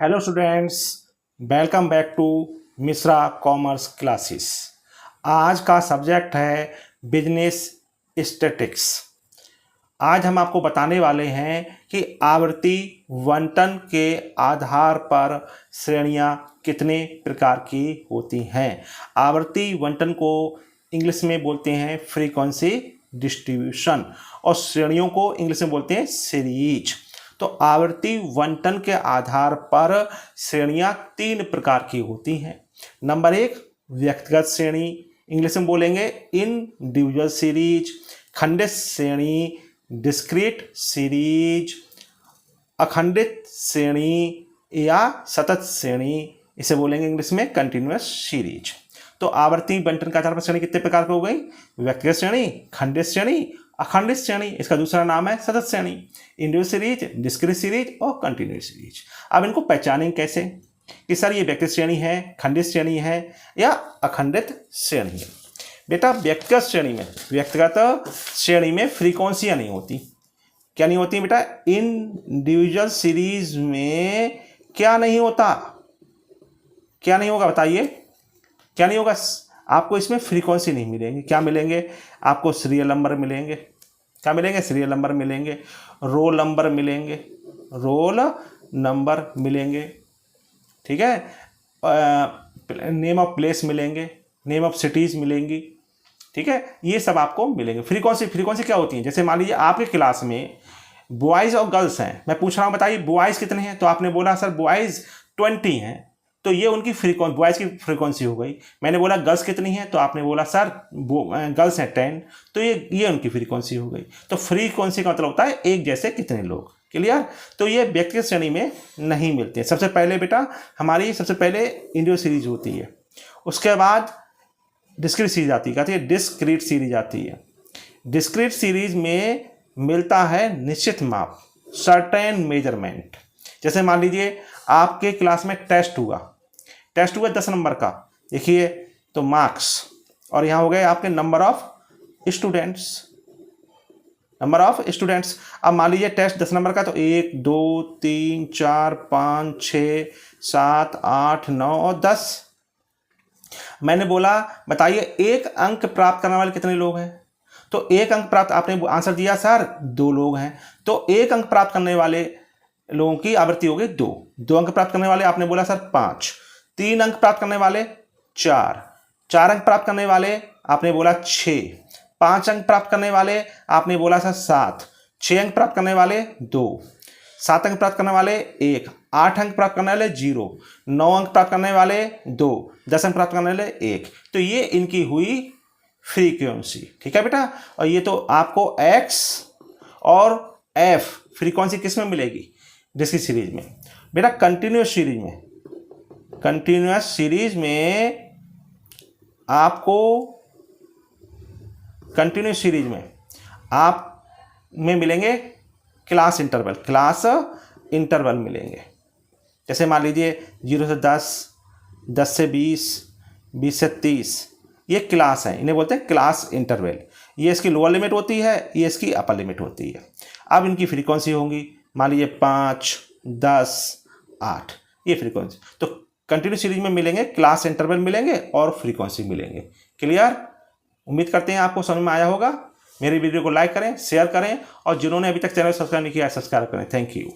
Hello students, welcome back to Mishra commerce classes. आज का subject है बिजनेस स्टैटिस्टिक्स। आज हम आपको बताने वाले हैं कि आवर्ती बंटन के आधार पर श्रेणियां कितने प्रकार की होती हैं। आवर्ती बंटन को इंग्लिश में बोलते हैं फ्रीक्वेंसी डिस्ट्रीब्यूशन और श्रेणियों को इंग्लिश में बोलते हैं सीरीज। तो आवर्ती बंटन के आधार पर श्रेणियां तीन प्रकार की होती हैं। नंबर एक, व्यक्तिगत श्रेणी, इंग्लिश में बोलेंगे इंडिविजुअल सीरीज। खंडित श्रेणी, डिस्क्रीट सीरीज। अखंडित श्रेणी या सतत श्रेणी, इसे बोलेंगे इंग्लिश में कंटिन्यूअस सीरीज। तो आवर्ती बंटन के आधार पर श्रेणी कितने प्रकार की हो गई? व्यक्तिगत श्रेणी, खंडित श्रेणी, अखंडित श्रेणी, इसका दूसरा नाम है सतत श्रेणी। इंडिविजुअल सीरीज, डिस्क्रीट सीरीज और कंटिन्यूअस सीरीज। अब इनको पहचानेंगे कैसे कि सर ये व्यक्तिगत श्रेणी है, खंडित श्रेणी है या अखंडित श्रेणी है। बेटा व्यक्तिगत श्रेणी में फ्रीक्वेंसियां नहीं होती। क्या नहीं होती बेटा? इंडिविजुअल सीरीज में क्या नहीं होता? क्या नहीं होगा बताइए? क्या नहीं होगा? आपको इसमें फ्रीक्वेंसी नहीं मिलेंगे। क्या मिलेंगे? आपको सीरियल नंबर मिलेंगे। क्या मिलेंगे? सीरियल नंबर मिलेंगे, रोल नंबर मिलेंगे, रोल नंबर मिलेंगे, ठीक है। नेम ऑफ प्लेस मिलेंगे, नेम ऑफ सिटीज़ मिलेंगी, ठीक है। ये सब आपको मिलेंगे। फ्रीक्वेंसी क्या होती है? जैसे मान लीजिए आपके क्लास में बॉयज़ और गर्ल्स हैं। मैं पूछ रहा हूँ बताइए बॉयज़ कितने हैं? तो आपने बोला सर बॉयज़ 20 हैं, तो ये उनकी बॉयज़ की फ्रीक्वेंसी हो गई। मैंने बोला गर्ल्स कितनी हैं? तो आपने बोला सर गर्ल्स हैं 10, तो ये उनकी फ्रीक्वेंसी हो गई। तो फ्रीक्वेंसी का मतलब होता है एक जैसे कितने लोग। क्लियर? तो ये व्यक्तिगत श्रेणी में नहीं मिलते हैं। सबसे पहले बेटा हमारी सबसे पहले इंडिविजुअल सीरीज होती है, उसके बाद डिस्क्रीट सीरीज आती है। कहती है डिस्क्रीट सीरीज आती है। डिस्क्रीट सीरीज में मिलता है निश्चित माप, सर्टेन मेजरमेंट। जैसे मान लीजिए आपके क्लास में टेस्ट हुआ 10 नंबर का, देखिए तो मार्क्स, और यहाँ हो गए आपके नंबर ऑफ स्टूडेंट्स। अब मान लीजिए टेस्ट 10 नंबर का, तो 1 2 3 4 5 6 7 8 9 और 10। मैंने बोला बताइए एक अंक प्राप्त करने वाले कितने लोग हैं? तो एक अंक प्राप्त, आपने आंसर दिया सर 2 लोग हैं, तो एक अंक प्राप्त करने वाले लोगों की आवृत्ति हो गई 2 अंक प्राप्त करने वाले आपने बोला सर 5, 3 अंक प्राप्त करने वाले 4 अंक प्राप्त करने वाले आपने बोला 6, 5 अंक प्राप्त करने वाले आपने बोला सर 7, 6 अंक प्राप्त करने वाले 2, 7 अंक प्राप्त करने वाले 1, 8 अंक प्राप्त करने वाले 0, 9 अंक प्राप्त करने वाले 2, 10 अंक प्राप्त करने वाले 1। तो ये इनकी हुई फ्रीक्वेंसी, ठीक है बेटा। और ये तो आपको X और F फ्रीक्वेंसी किस में मिलेगी? डिस्क्रीट सीरीज में। बेटा कंटिन्यूअस सीरीज में आपको आप में मिलेंगे क्लास इंटरवल मिलेंगे। जैसे मान लीजिए 0 से 10, 10 से 20, 20 से 30, ये क्लास हैं, इन्हें बोलते हैं क्लास इंटरवल। ये इसकी लोअर लिमिट होती है, ये इसकी अपर लिमिट होती है। अब इनकी फ्रीक्वेंसी होंगी मान लीजिए 5, 10, 8, ये फ्रीक्वेंसी। तो कंटिन्यूस सीरीज में मिलेंगे क्लास इंटरवल मिलेंगे और फ्रीक्वेंसी मिलेंगे। क्लियर? उम्मीद करते हैं आपको समझ में आया होगा। मेरी वीडियो को लाइक करें, शेयर करें और जिन्होंने अभी तक चैनल सब्सक्राइब नहीं किया है सब्सक्राइब करें। Thank you.